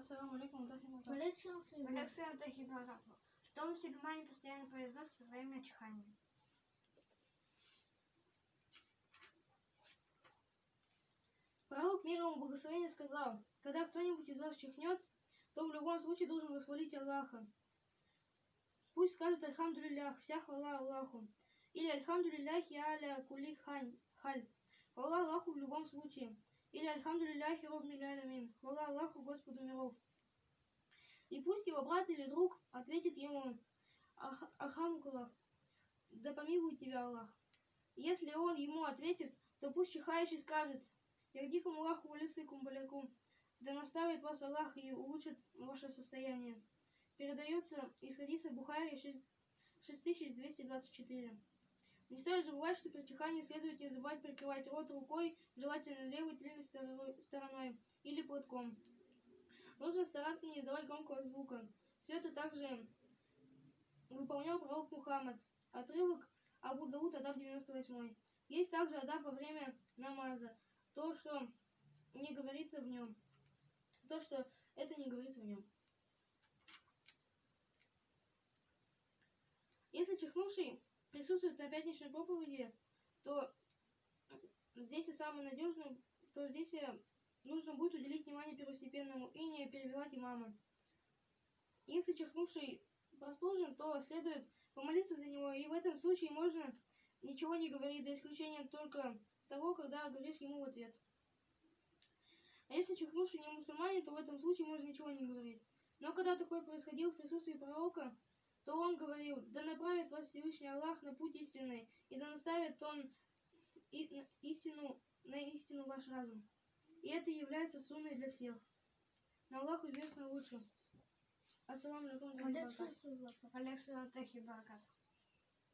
Ассаламу алейкум. Что мусульмане постоянно произносят во время чихания? Пророк, мир ему благословение, сказал: когда кто-нибудь из вас чихнет, то в любом случае должен восхвалить Аллаха. Пусть скажет альхамдулиллях, вся хвала Аллаху. Или альхамдулиллахи аля кули халь. Хвала Аллаху в любом случае. Или альхамдулиллахи роббил алямин. Хвала Аллаху, Господу миров. И пусть его брат или друг ответит ему: Архамукаллах, да помилует тебя Аллах. Если он ему ответит, то пусть чихающий скажет: Ярдикум Аллаху валисликум балякум, да наставит вас Аллах и улучшит ваше состояние. Передается из хадиса Бухари 6224. Не стоит забывать, что при чихании следует не забывать прикрывать рот рукой, желательно левой тыльной стороной или платком. Нужно стараться не издавать громкого звука. Все это также выполнял пророк Мухаммад. Отрывок Абу Дауд, адаб 98. Есть также адаб во время намаза. То, что не говорится в нем. То, что это не говорится в нем. Если чихнувший присутствует на пятничной проповеди, то здесь и самое надежное, то здесь нужно будет уделить внимание первостепенному и не перебивать имама. Если чихнувший прослужен, то следует помолиться за него, и в этом случае можно ничего не говорить, за исключением только того, когда говоришь ему в ответ. А если чихнувший не мусульманин, то в этом случае можно ничего не говорить. Но когда такое происходило в присутствии пророка, то он говорил: да направит вас Всевышний Аллах на путь истинный, и да наставит он на истину ваш разум. И это является сунной для всех. Но Аллаху известно лучше. Ассаламу алейкум. Александр Баракат.